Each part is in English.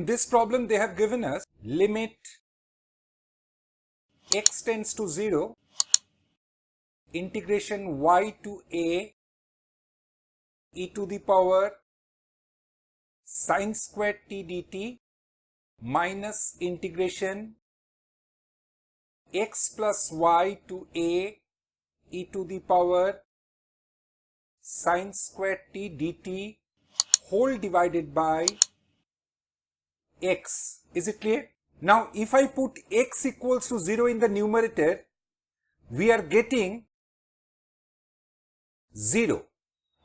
this problem they have given us limit x tends to 0, integration y to a e to the power sin squared t dt minus integration x plus y to a e to the power sin squared t dt whole divided by x. Is it clear? Now if I put x equals to 0 in the numerator, we are getting 0,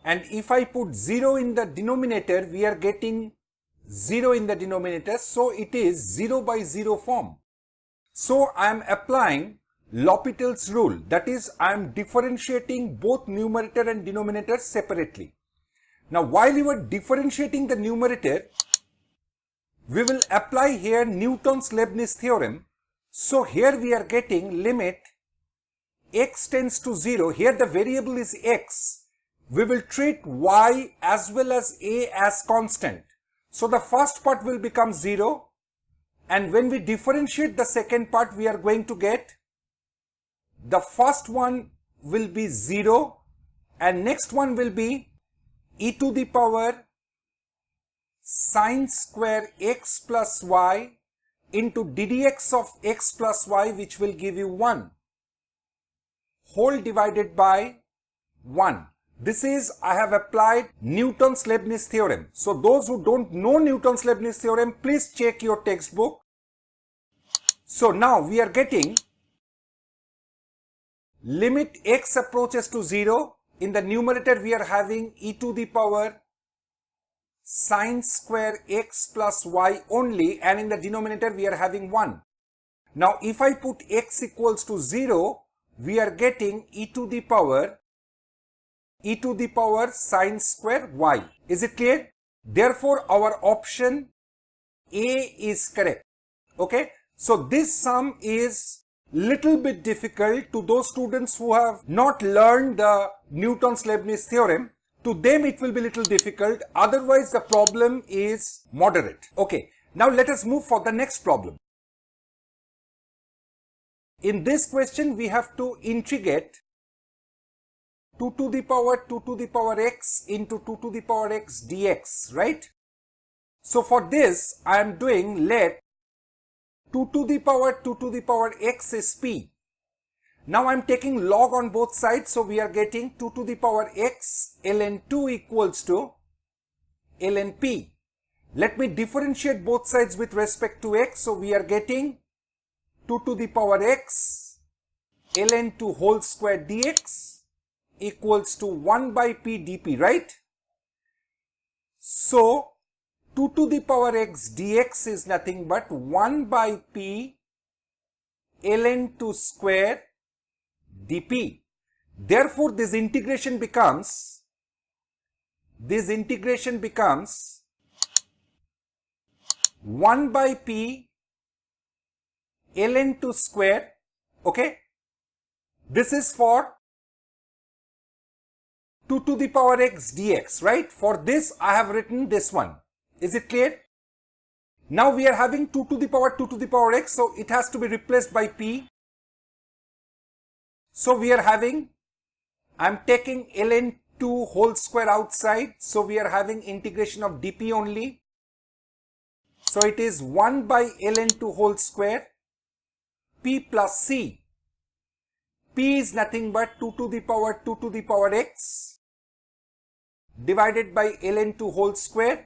and if I put 0 in the denominator, we are getting 0 in the denominator, so it is 0 by 0 form. So I am applying L'Hopital's rule, that is, I am differentiating both numerator and denominator separately. Now while you are differentiating the numerator, we will apply here Newton's Leibniz theorem. So here we are getting limit x tends to 0, here the variable is x. We will treat y as well as a as constant. So the first part will become 0, and when we differentiate the second part, we are going to get the first one will be 0 and next one will be e to the power sin square x plus y into ddx of x plus y, which will give you 1 whole divided by 1. This is, I have applied Newton's Leibniz theorem. So those who don't know Newton's Leibniz theorem, please check your textbook. So now we are getting limit x approaches to 0. In the numerator we are having e to the power sin square x plus y only, and in the denominator we are having 1. Now if I put x equals to 0, we are getting e to the power sin square y. Is it clear? Therefore our option A is correct. Okay, so this sum is little bit difficult to those students who have not learned the Newton's Leibniz theorem. To them it will be little difficult, otherwise the problem is moderate. Okay, now let us move for the next problem. In this question we have to integrate 2 to the power x into 2 to the power x dx, right? So for this I am doing, let 2 to the power x is p. Now I am taking log on both sides, so we are getting 2 to the power x ln 2 equals to ln p. Let me differentiate both sides with respect to x, so we are getting 2 to the power x ln 2 whole square dx equals to 1 by p dp, right? So 2 to the power x dx is nothing but 1 by p ln 2 square dp. Therefore this integration becomes 1 by p ln 2 square. Okay, this is for 2 to the power x dx, right? For this I have written this one. Is it clear? Now we are having 2 to the power x, so it has to be replaced by p. So we are having, I am taking ln 2 whole square outside, so we are having integration of dp only. So it is 1 by ln 2 whole square p plus c. P is nothing but 2 to the power x divided by ln 2 whole square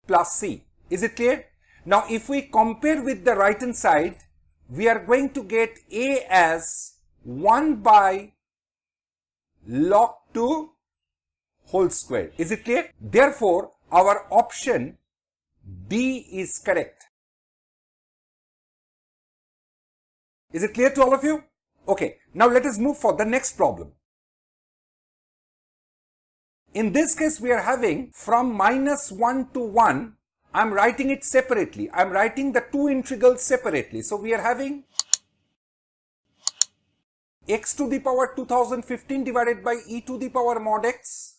plus c. Is it clear? Now if we compare with the right hand side, we are going to get a as 1 by log 2 whole square. Is it clear? Therefore our option B is correct. Is it clear to all of you? Okay, now let us move for the next problem. In this case we are having from minus 1 to 1. I am writing it separately. I am writing the two integrals separately. So we are having x to the power 2015 divided by e to the power mod x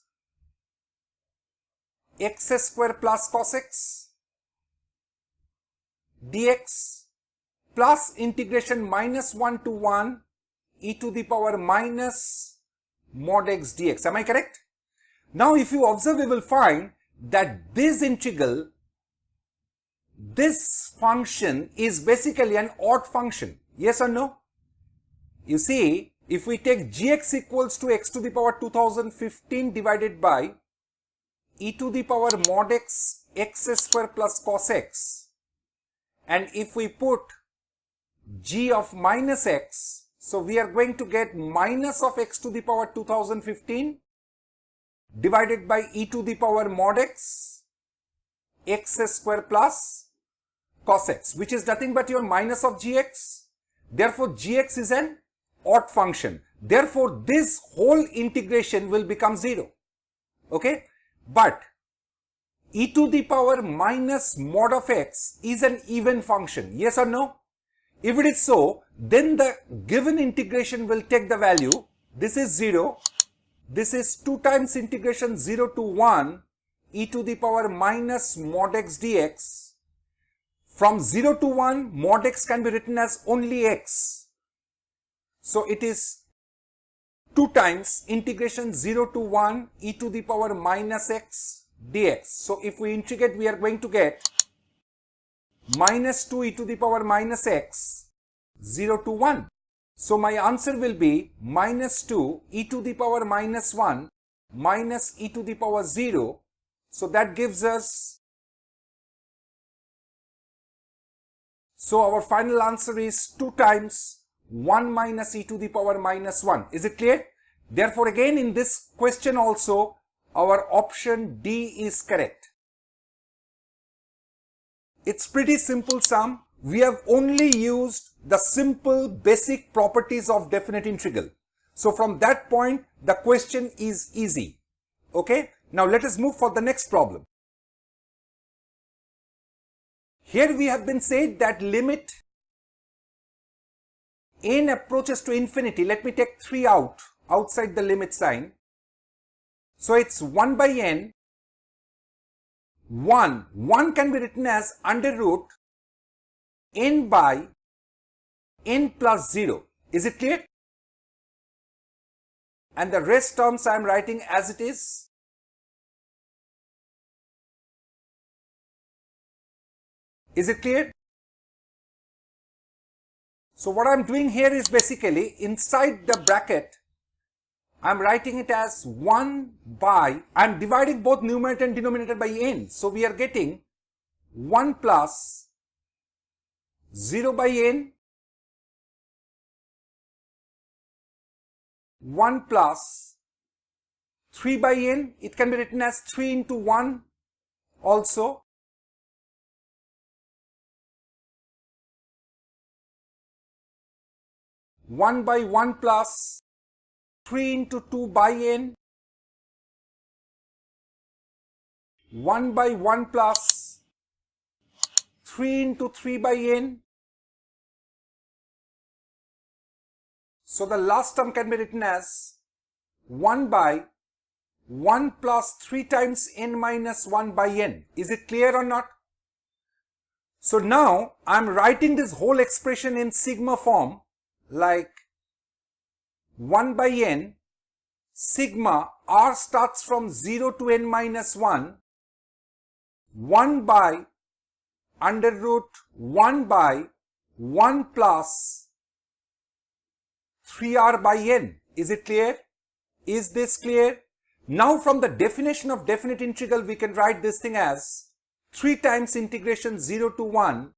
square plus cos x dx plus integration minus 1 to 1 e to the power minus mod x dx. Am I correct? Now if you observe, we will find that this integral, this function is basically an odd function. Yes or no? You see, if we take gx equals to x to the power 2015 divided by e to the power mod x x square plus cos x, and if we put g of minus x, so we are going to get minus of x to the power 2015 divided by e to the power mod x x square plus cos x, which is nothing but your minus of gx. Therefore gx is an odd function. Therefore this whole integration will become 0. Okay, but e to the power minus mod of x is an even function. Yes or no? If it is so, then the given integration will take the value. This is 0. This is 2 times integration 0 to 1 e to the power minus mod x dx. From 0 to 1, mod x can be written as only x. So it is 2 times integration 0 to 1 e to the power minus x dx. So if we integrate, we are going to get minus 2 e to the power minus x 0 to 1. So my answer will be minus 2 e to the power minus 1 minus e to the power 0. So that gives us, so our final answer is 2 times 1 minus e to the power minus 1. Is it clear? Therefore again in this question also our option D is correct. It's pretty simple sum. We have only used the simple basic properties of definite integral. So from that point the question is easy. Okay, now let us move for the next problem. Here we have been said that limit n approaches to infinity. Let me take 3 outside the limit sign. So it's 1 by n. 1 can be written as under root n by n plus 0. Is it clear? And the rest terms I am writing as it is. Is it clear? So what I am doing here is basically inside the bracket I am writing it as 1 by, I am dividing both numerator and denominator by n. So we are getting 1 plus 0 by n, 1 plus 3 by n. It can be written as 3 into 1 also. One by 1 plus 3 into 2 by n, 1 by 1 plus 3 into 3 by n. So the last term can be written as 1 by 1 plus 3 times n minus 1 by n. Is it clear or not? So now I am writing this whole expression in sigma form, like 1 by n, sigma r starts from 0 to n minus 1, 1 by under root 1 by 1 plus 3r by n. Is it clear? Is this clear? Now from the definition of definite integral we can write this thing as 3 times integration 0 to 1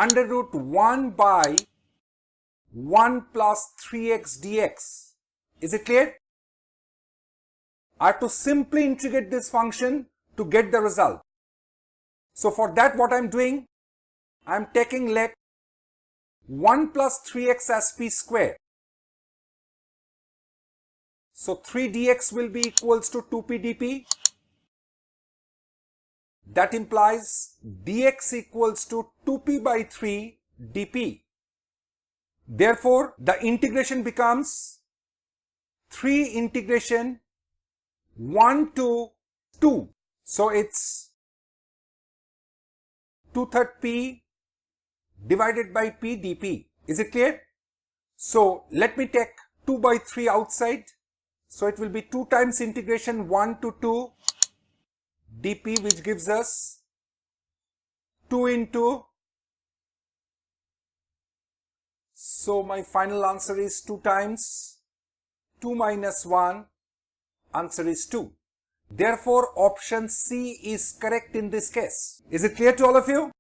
under root 1 by 1 plus 3x dx. Is it clear? I have to simply integrate this function to get the result. So for that what I am doing, I am taking let 1 plus 3x as p square. So 3 dx will be equals to 2p dp. That implies dx equals to 2p by 3 dp. Therefore, the integration becomes 3 integration 1 to 2. So it's 2/3 P divided by P dP. Is it clear? So let me take 2/3 outside. So it will be 2 times integration 1 to 2 dP, which gives us 2 into. So my final answer is 2 times 2 minus 1. Answer is 2. Therefore, option C is correct in this case. Is it clear to all of you?